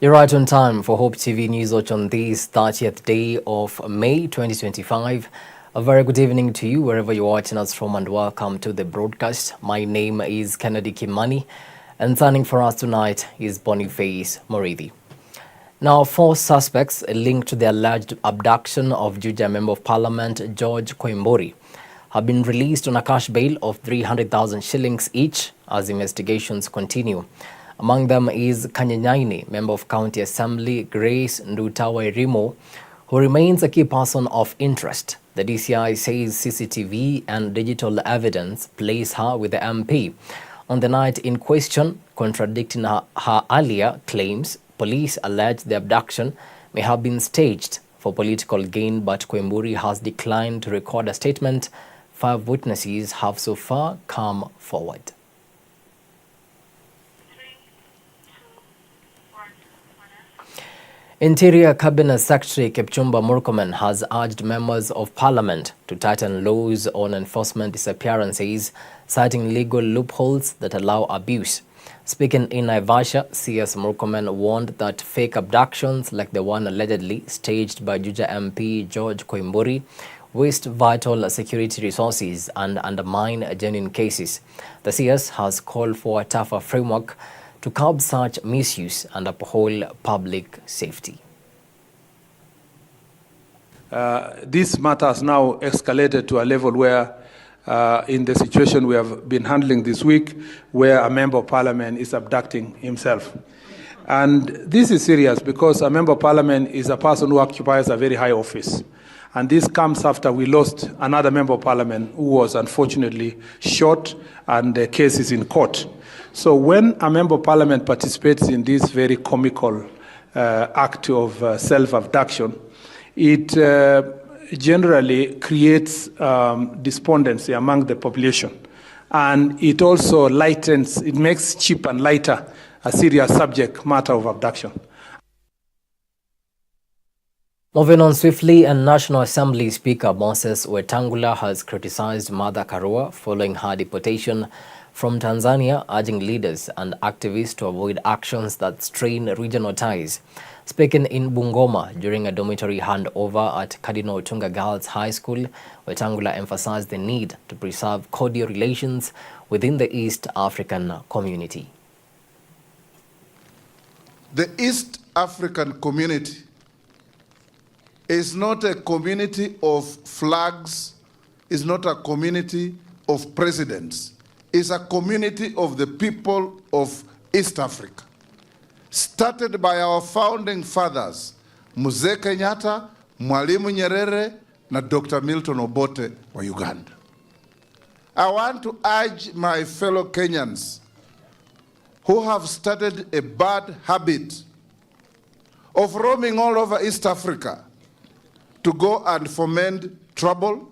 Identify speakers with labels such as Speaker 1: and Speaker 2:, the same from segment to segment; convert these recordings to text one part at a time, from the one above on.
Speaker 1: You're right on time for Hope TV Newswatch on this 30th day of May 2025. A very good evening to you wherever you're watching us from, and welcome to the broadcast. My name is Kennedy Kimani, and standing for us tonight is Boniface Moridi. Now, 4 suspects linked to the alleged abduction of Juja Member of Parliament George Koimburi have been released on a cash bail of 300,000 shillings each as investigations continue. Among them is Kanyanyaini, Member of County Assembly Grace Ndutawa Rimo, who remains a key person of interest. The DCI says CCTV and digital evidence place her with the MP. On the night in question, contradicting her earlier claims, police allege the abduction may have been staged for political gain, but Koimburi has declined to record a statement. 5 witnesses have so far come forward. Interior Cabinet Secretary Kipchumba Murkomen has urged members of Parliament to tighten laws on enforcement disappearances, citing legal loopholes that allow abuse. Speaking in Naivasha, CS Murkomen warned that fake abductions like the one allegedly staged by Juja MP George Koimburi waste vital security resources and undermine genuine cases. The CS has called for a tougher framework to curb such misuse and uphold public safety.
Speaker 2: This matter has now escalated to a level where, in the situation we have been handling this week, where a member of parliament is abducting himself. And this is serious because a member of parliament is a person who occupies a very high office. And this comes after we lost another member of parliament who was unfortunately shot, and the case is in court. So when a member of parliament participates in this very comical act of self-abduction, it generally creates despondency among the population. And it also lightens, it makes cheap and lighter a serious subject matter of abduction.
Speaker 1: Moving on swiftly, and National Assembly Speaker Moses Wetangula has criticized Martha Karua following her deportation from Tanzania, urging leaders and activists to avoid actions that strain regional ties. Speaking in Bungoma during a dormitory handover at Cardinal Otunga Girls High School, Wetangula emphasized the need to preserve cordial relations within the East African community.
Speaker 3: The East African community is not a community of flags, is not a community of presidents. It's a community of the people of East Africa. Started by our founding fathers, Mzee Kenyatta, Mwalimu Nyerere, na Dr. Milton Obote wa Uganda. I want to urge my fellow Kenyans who have started a bad habit of roaming all over East Africa to go and foment trouble,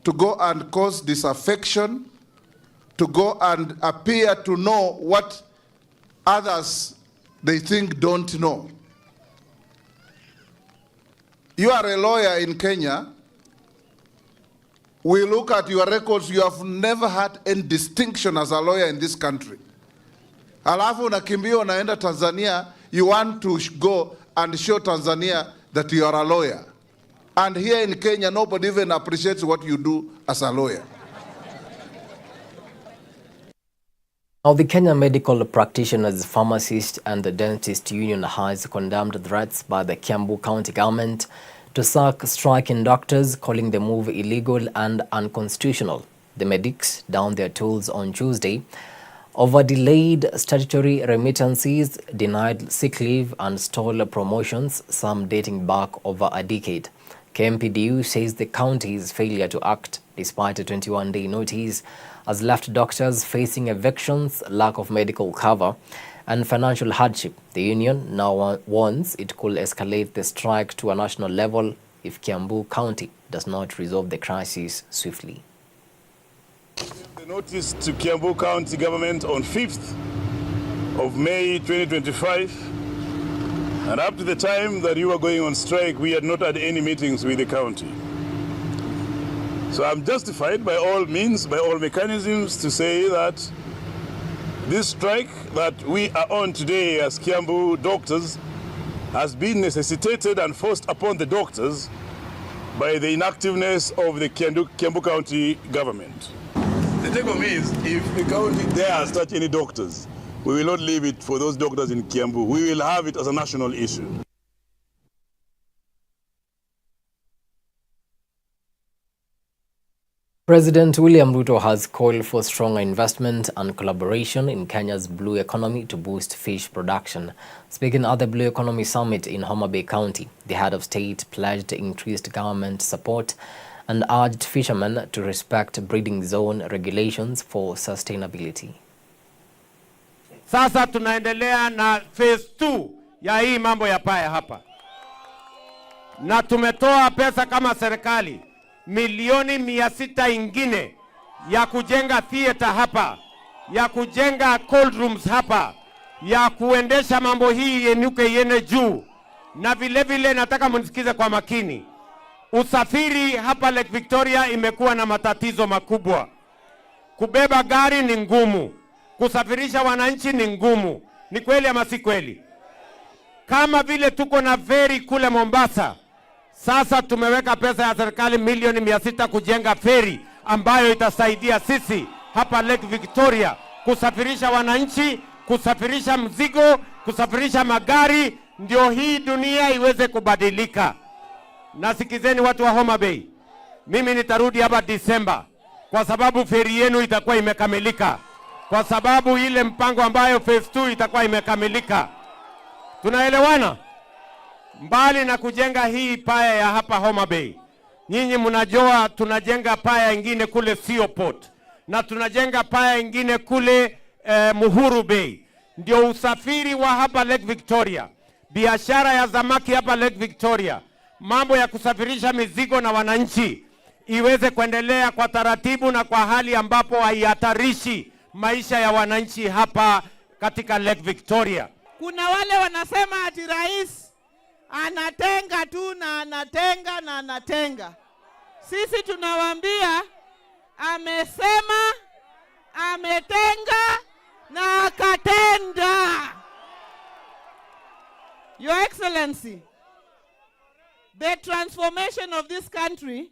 Speaker 3: to go and cause disaffection, to go and appear to know what others they think don't know. You are a lawyer in Kenya. We look at your records, you have never had any distinction as a lawyer in this country. Alafu unakimbia unaenda Tanzania, you want to go and show Tanzania that you are a lawyer. And here in Kenya, nobody even appreciates what you do as a lawyer.
Speaker 1: Now, the Kenya Medical Practitioners, Pharmacists and the Dentist Union has condemned threats by the Kiambu County government to sack striking doctors, calling the move illegal and unconstitutional. The medics downed their tools on Tuesday over delayed statutory remittances, denied sick leave and stalled promotions, some dating back over a decade. KMPDU says the county's failure to act, despite a 21-day notice, has left doctors facing evictions, lack of medical cover, and financial hardship. The union now warns it could escalate the strike to a national level if Kiambu County does not resolve the crisis swiftly.
Speaker 4: The notice to Kiambu County government on 5th of May 2025, and up to the time that you were going on strike, we had not had any meetings with the county. So I'm justified by all means, by all mechanisms, to say that This strike that we are on today as Kiambu doctors has been necessitated and forced upon the doctors by the inactiveness of the Kiambu County government. The take home is, if the county dares touch any doctors, we will not leave it for those doctors in Kiambu. We will have it as a national issue.
Speaker 1: President William Ruto has called for stronger investment and collaboration in Kenya's blue economy to boost fish production. Speaking at the Blue Economy Summit in Homa Bay County, the head of state pledged increased government support and urged fishermen to respect breeding zone regulations for sustainability.
Speaker 5: Sasa tunaendelea na phase 2 ya hii mambo ya paya hapa. Na tumetoa pesa kama serikali milioni 600 ingine ya kujenga theater hapa, ya kujenga cold rooms hapa, ya kuendesha mambo hii yenuke yene juu. Na vile vile nataka mnisikize kwa makini. Usafiri hapa Lake Victoria imekuwa na matatizo makubwa. Kubeba gari ni ngumu, kusafirisha wananchi ni ngumu. Ni kweli ama si kweli? Kama vile tuko na feri kule Mombasa, sasa tumeweka pesa ya serikali milioni 600 kujenga feri ambayo itasaidia sisi hapa Lake Victoria kusafirisha wananchi, kusafirisha mzigo, kusafirisha magari, ndio hii dunia iweze kubadilika. Nasikizeni watu wa Homa Bay, mimi nitarudi hapa Disemba kwa sababu feri yenu itakuwa imekamilika, kwa sababu ile mpango ambayo phase 2 itakuwa imekamilika. Tunaelewana? Mbali na kujenga hii paya ya hapa Homa Bay, nyinyi mnajua tunajenga paya ingine kule Seaport na tunajenga paya ingine kule Muhuru Bay. Ndio usafiri wa hapa Lake Victoria, biashara ya zamaki hapa Lake Victoria, mambo ya kusafirisha mizigo na wananchi iweze kuendelea kwa taratibu na kwa hali ambapo haihatarishi maisha ya wananchi hapa katika Lake Victoria.
Speaker 6: Kuna wale wanasema ati rais anatenga tu na anatenga na anatenga. Sisi tunawaambia amesema, ametenga na akatenda. Your Excellency, the transformation of this country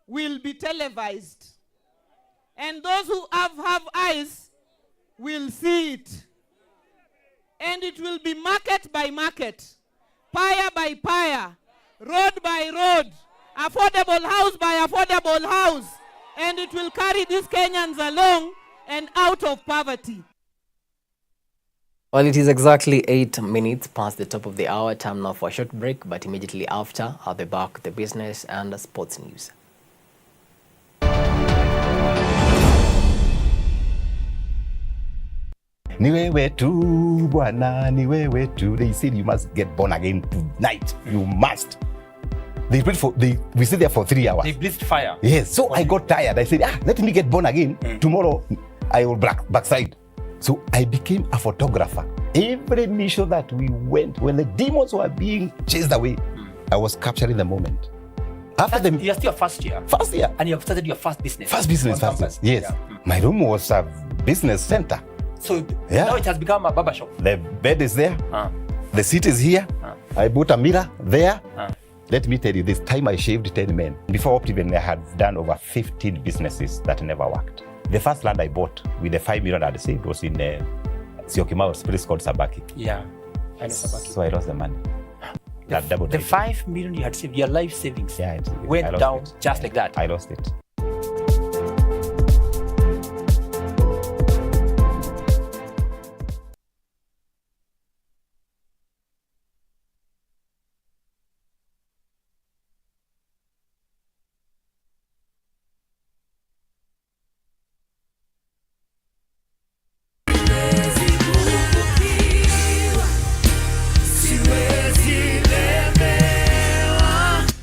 Speaker 6: will be televised. And those who have eyes will see it. And it will be market by market, pyre by pyre, road by road, affordable house by affordable house. And it will carry these Kenyans along and out of poverty.
Speaker 1: Well, it is exactly 8 minutes past the top of the hour. Time now for a short break, but immediately after, I'll be back with the business and sports news.
Speaker 7: Ni wewe tu bwana, ni wewe tu. They said you must get born again tonight. You must. They prayed for, we stayed there for 3 hours.
Speaker 8: They breathed fire.
Speaker 7: Yes, so I got tired. I said, let me get born again. Tomorrow I will backside. So I became a photographer. Every mission that we went, when the demons were being chased away, I was capturing the moment. After
Speaker 8: You're still first year.
Speaker 7: First year.
Speaker 8: And you have started your first business.
Speaker 7: First business. Yes. Yeah. My room was a business center.
Speaker 8: So now it has become a barber shop.
Speaker 7: The bed is there. The seat is here. I bought a mirror there. Let me tell you, this time I shaved 10 men. Before Optiven, I had done over 15 businesses that never worked. The first land I bought with the 5 million I had saved was in Syokimau's place called Sabaki.
Speaker 8: Yeah, I know Sabaki.
Speaker 7: So I lost the money.
Speaker 8: The 5 million you had saved, your life savings, went down just like that.
Speaker 7: I lost it.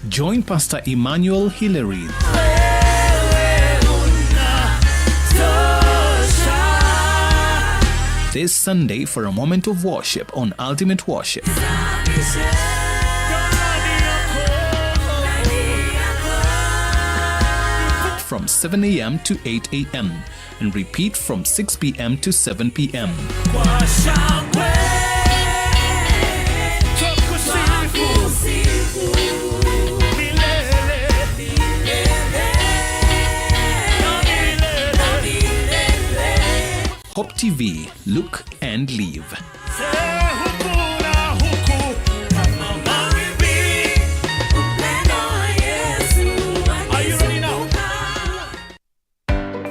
Speaker 9: Join Pastor Emmanuel Hillary this Sunday for a moment of worship on Ultimate Worship. From 7 a.m. to 8 a.m. and repeat from 6 p.m. to 7 p.m. Hope TV, look and live.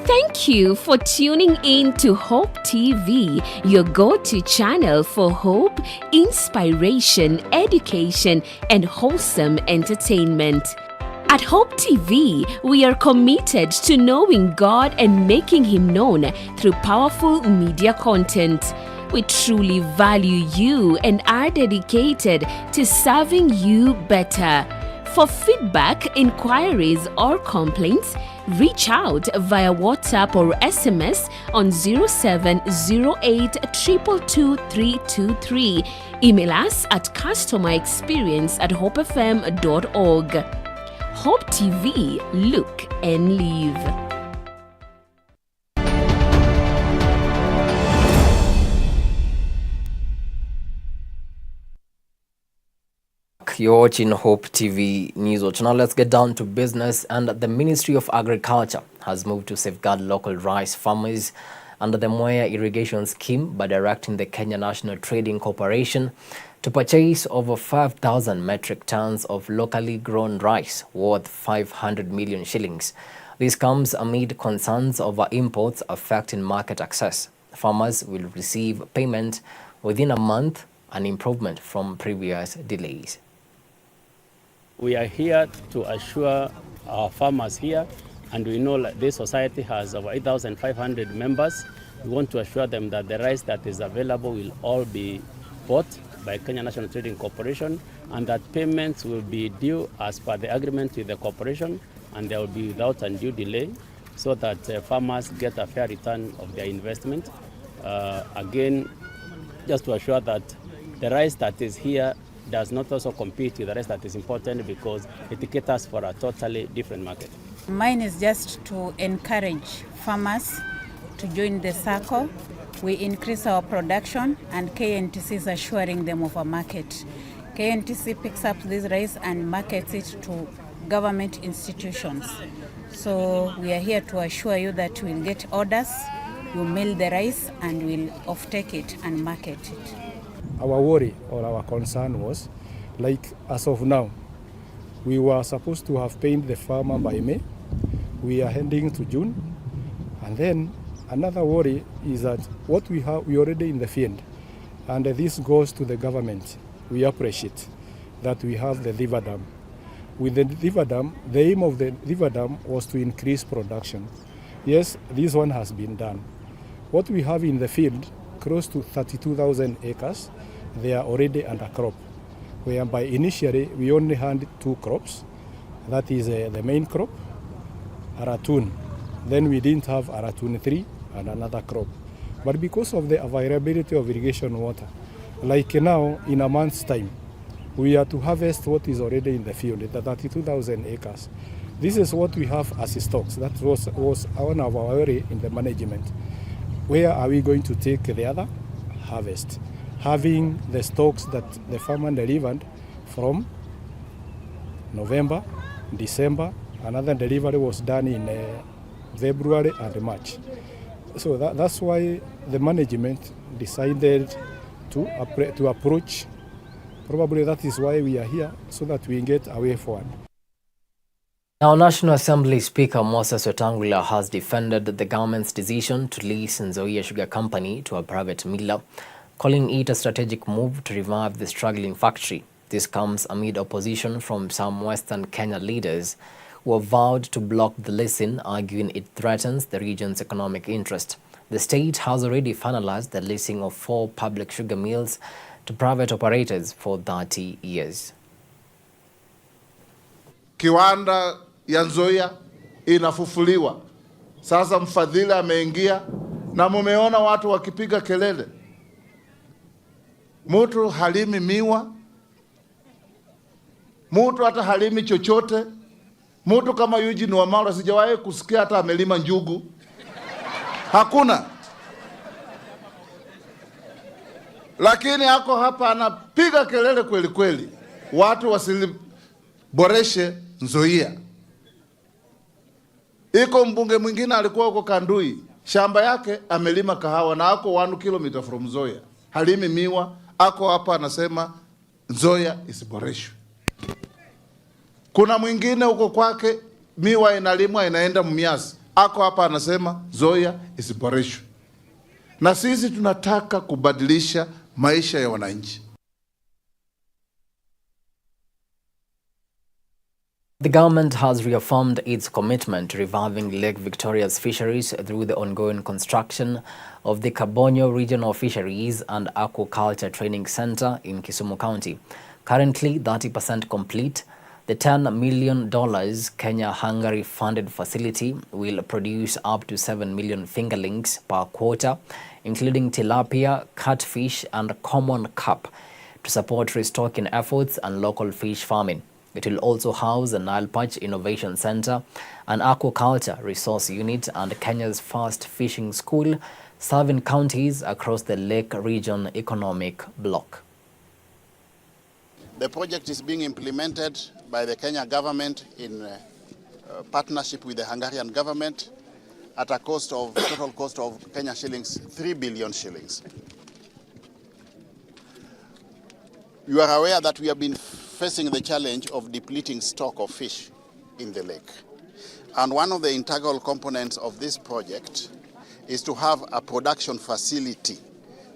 Speaker 10: Thank you for tuning in to Hope TV, your go-to channel for hope, inspiration, education, and wholesome entertainment. At Hope TV, we are committed to knowing God and making Him known through powerful media content. We truly value you and are dedicated to serving you better. For feedback, inquiries, or complaints, reach out via WhatsApp or SMS on 0708 222 323. Email us at customerexperience@hopefm.org. Hope TV, look and live.
Speaker 1: You're watching Hope TV Newswatch. Now let's get down to business. And the Ministry of Agriculture has moved to safeguard local rice farmers under the Mwea irrigation scheme by directing the Kenya National Trading Corporation to purchase over 5,000 metric tons of locally grown rice worth 500 million shillings. This comes amid concerns over imports affecting market access. Farmers will receive payment within a month, an improvement from previous delays.
Speaker 11: We are here to assure our farmers here, and we know that this society has over 8,500 members. We want to assure them that the rice that is available will all be bought by Kenya National Trading Corporation, and that payments will be due as per the agreement with the corporation, and they will be without undue delay, so that farmers get a fair return of their investment. Again, just to assure that the rice that is here does not also compete with the rice that is important, because it caters for a totally different market.
Speaker 12: Mine is just to encourage farmers to join the circle. We increase our production, and KNTC is assuring them of a market. KNTC picks up this rice and markets it to government institutions. So we are here to assure you that we'll get orders, we'll mill the rice, and we'll offtake it and market it.
Speaker 13: Our worry or our concern was, like as of now, we were supposed to have paid the farmer by May. We are heading to June. And then another worry is that what we have, we already in the field, and this goes to the government. We appreciate that we have the river dam. With the river dam, the aim of the river dam was to increase production. Yes, this one has been done. What we have in the field, close to 32,000 acres, they are already under crop, whereby initially we only had 2 crops. That is the main crop, Aratun. Then we didn't have Aratun 3 and another crop. But because of the availability of irrigation water, like now in a month's time, we are to harvest what is already in the field, the 32,000 acres. This is what we have as stocks. That was one of our worry in the management. Where are we going to take the other harvest? Having the stocks that the farmer delivered from November, December, another delivery was done in February and March. So that's why the management decided to approach. Probably that is why we are here, so that we get a way forward.
Speaker 1: Now, National Assembly Speaker Moses Wetangula has defended the government's decision to lease Nzoia Sugar Company to a private miller, calling it a strategic move to revive the struggling factory. This comes amid opposition from some Western Kenya leaders who have vowed to block the leasing, arguing it threatens the region's economic interest. The state has already finalized the leasing of 4 public sugar mills to private operators for 30 years.
Speaker 3: Kiwanda ya Nzoia inafufuliwa. Sasa mfadhili ameingia na mumeona watu wakipiga kelele. Mtu halimi miwa, mtu hata halimi chochote. Mtu kama Eugene Wamalwa sijawahi kusikia hata amelima njugu. Hakuna. Lakini ako hapa anapiga kelele kweli kweli, watu wasiliboreshe Nzoia. Iko mbunge mwingine alikuwa huko Kandui, shamba yake amelima kahawa na ako 1 kilometer from Nzoia, halimi miwa. Ako hapa anasema Nzoia isiboreshwe. Kuna mwingine huko kwake miwa inalimwa inaenda Mumias, ako hapa anasema Nzoia isiboreshwe. Na sisi tunataka kubadilisha maisha ya wananchi.
Speaker 1: The government has reaffirmed its commitment to reviving Lake Victoria's fisheries through the ongoing construction of the Kabonyo Regional Fisheries and Aquaculture Training Center in Kisumu County. Currently 30% complete, the $10 million Kenya-Hungary funded facility will produce up to 7 million fingerlings per quarter, including tilapia, catfish, and common carp, to support restocking efforts and local fish farming. It will also house a Nile Perch Innovation Center, an aquaculture resource unit, and Kenya's first fishing school, serving counties across the Lake Region Economic Bloc.
Speaker 14: The project is being implemented by the Kenya government in partnership with the Hungarian government at a total cost of Kenya shillings, 3 billion shillings. You are aware that we have been facing the challenge of depleting stock of fish in the lake. And one of the integral components of this project is to have a production facility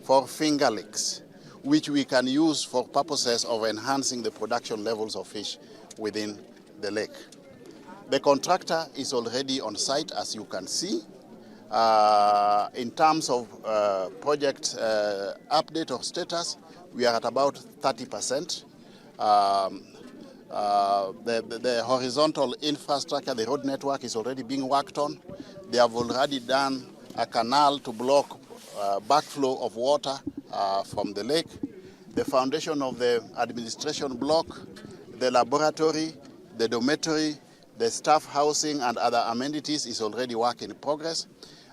Speaker 14: for fingerlings, which we can use for purposes of enhancing the production levels of fish within the lake. The contractor is already on site, as you can see. In terms of project update or status, we are at about 30%. The horizontal infrastructure, the road network, is already being worked on. They have already done a canal to block backflow of water from the lake. The foundation of the administration block, the laboratory, the dormitory, the staff housing and other amenities is already work in progress.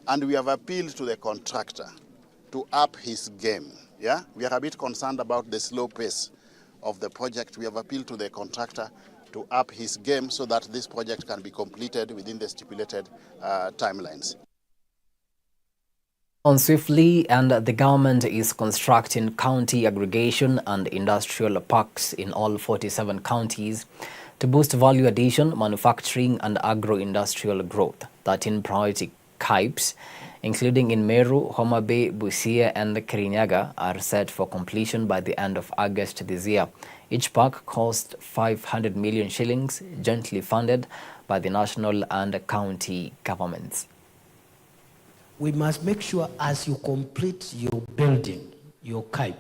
Speaker 14: And we have appealed to the contractor to up his game. Yeah? We are a bit concerned about the slow pace of the project. We have appealed to the contractor to up his game so that this project can be completed within the stipulated timelines.
Speaker 1: On swiftly, and the government is constructing county aggregation and industrial parks in all 47 counties to boost value addition, manufacturing, and agro-industrial growth. 13 priority CAIPs, including in Meru, Homa Bay, Busia, and Kirinyaga, are set for completion by the end of August this year. Each park cost 500 million shillings, jointly funded by the national and county governments.
Speaker 15: We must make sure as you complete your building, your CAIP,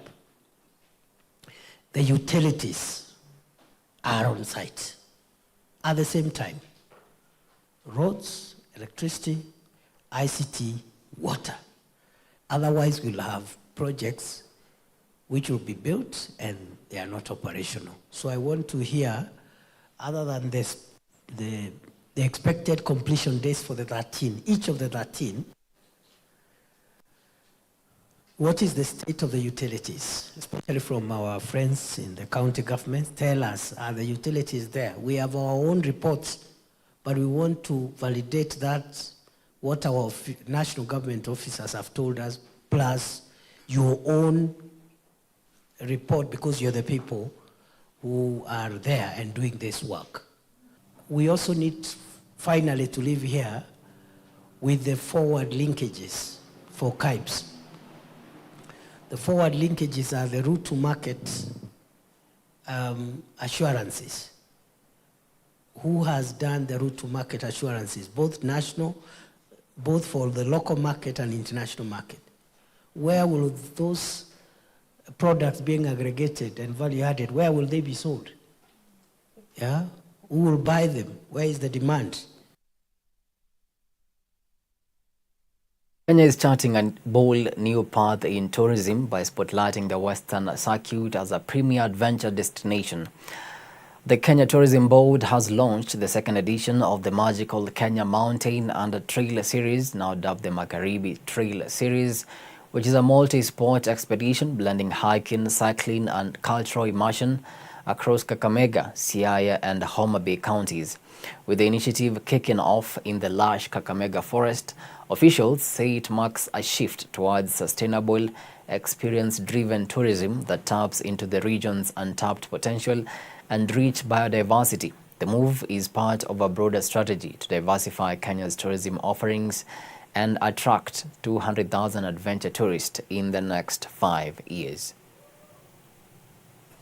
Speaker 15: the utilities are on site at the same time. Roads, electricity, ICT, water. Otherwise, we'll have projects which will be built and they are not operational. So I want to hear, other than this, the expected completion dates for the 13, each of the 13, what is the state of the utilities, especially from our friends in the county government? Tell us, are the utilities there? We have our own reports, but we want to validate that, what our national government officers have told us, plus your own report, because you're the people who are there and doing this work. We also need, finally, to live here with the forward linkages for CAIPs. The forward linkages are the route to market assurances. Who has done the route to market assurances, both national, both for the local market and international market? Where will those products being aggregated and value added, where will they be sold? Yeah? Who will buy them? Where is the demand?
Speaker 1: Kenya is charting a bold new path in tourism by spotlighting the Western Circuit as a premier adventure destination. The Kenya Tourism Board has launched the second edition of the magical Kenya Mountain and Trail Series, now dubbed the Magharibi Trail Series, which is a multi-sport expedition blending hiking, cycling and cultural immersion across Kakamega, Siaya and Homa Bay counties. With the initiative kicking off in the lush Kakamega forest, officials say it marks a shift towards sustainable, experience-driven tourism that taps into the region's untapped potential and rich biodiversity. The move is part of a broader strategy to diversify Kenya's tourism offerings and attract 200,000 adventure tourists in the next 5 years.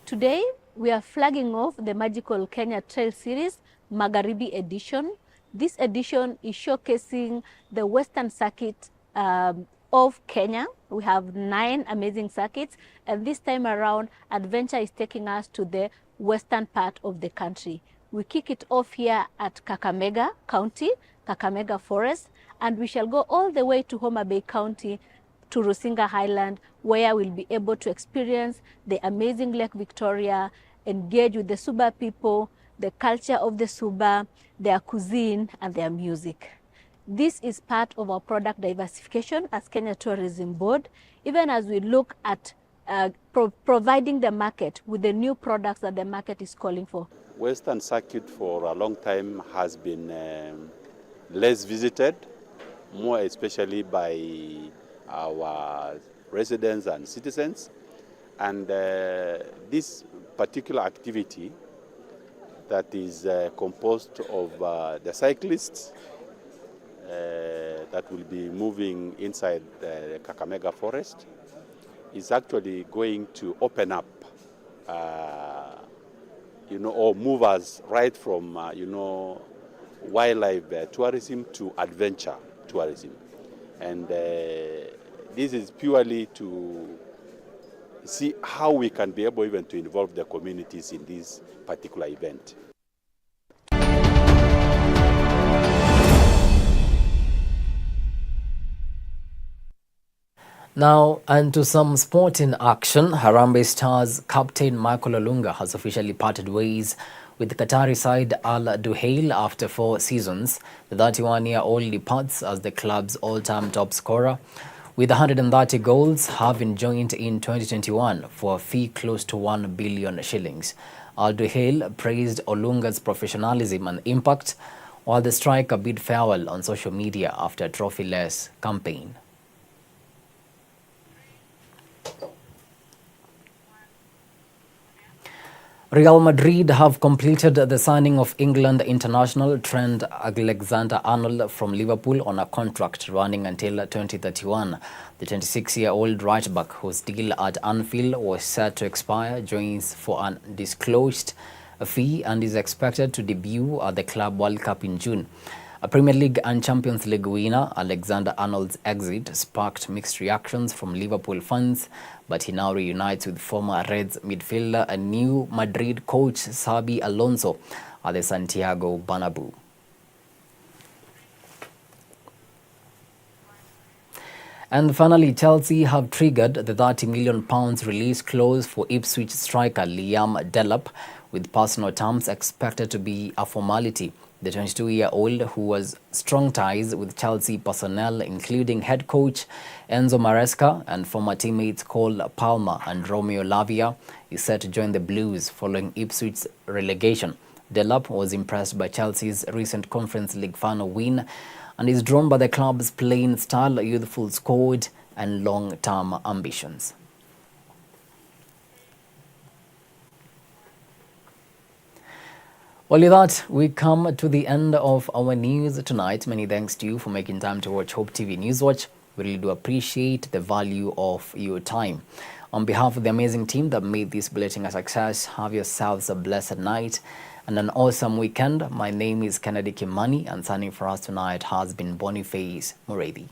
Speaker 16: Today, we are flagging off the magical Kenya Trail Series, Magharibi Edition. This edition is showcasing the Western Circuit of Kenya. We have 9 amazing circuits, and this time around, adventure is taking us to the western part of the country. We kick it off here at Kakamega County, Kakamega Forest, and we shall go all the way to Homa Bay County to Rusinga Highland, where we'll be able to experience the amazing Lake Victoria, engage with the Suba people, the culture of the Suba, their cuisine and their music. This is part of our product diversification as Kenya Tourism Board, even as we look at providing the market with the new products that the market is calling for.
Speaker 17: Western Circuit for a long time has been less visited, more especially by our residents and citizens. And this particular activity that is composed of the cyclists that will be moving inside the Kakamega Forest is actually going to open up, or move us right from, wildlife tourism to adventure tourism. And this is purely to see how we can be able even to involve the communities in this particular event.
Speaker 1: Now, and to some sporting action, Harambee Stars captain Michael Olunga has officially parted ways with the Qatari side Al Duhail after 4 seasons. The 31-year-old departs as the club's all-time top scorer, with 130 goals, having joined in 2021 for a fee close to 1 billion shillings. Al Duhail praised Olunga's professionalism and impact, while the striker bid farewell on social media after a trophy-less campaign. Real Madrid have completed the signing of England international Trent Alexander-Arnold from Liverpool on a contract running until 2031. The 26-year-old right-back, whose deal at Anfield was set to expire, joins for an undisclosed fee and is expected to debut at the Club World Cup in June. A Premier League and Champions League winner, Alexander-Arnold's exit sparked mixed reactions from Liverpool fans, but he now reunites with former Reds midfielder and new Madrid coach Xabi Alonso at the Santiago Bernabeu. And finally, Chelsea have triggered the £30 million release clause for Ipswich striker Liam Delap, with personal terms expected to be a formality. The 22-year-old, who was strong ties with Chelsea personnel, including head coach Enzo Maresca and former teammates Cole Palmer and Romeo Lavia, is set to join the Blues following Ipswich's relegation. Delap was impressed by Chelsea's recent Conference League final win and is drawn by the club's playing style, youthful squad and long-term ambitions. Well, with that, we come to the end of our news tonight. Many thanks to you for making time to watch Hope TV Newswatch. We really do appreciate the value of your time. On behalf of the amazing team that made this bulletin a success, have yourselves a blessed night and an awesome weekend. My name is Kennedy Kimani, and signing for us tonight has been Boniface Muredi.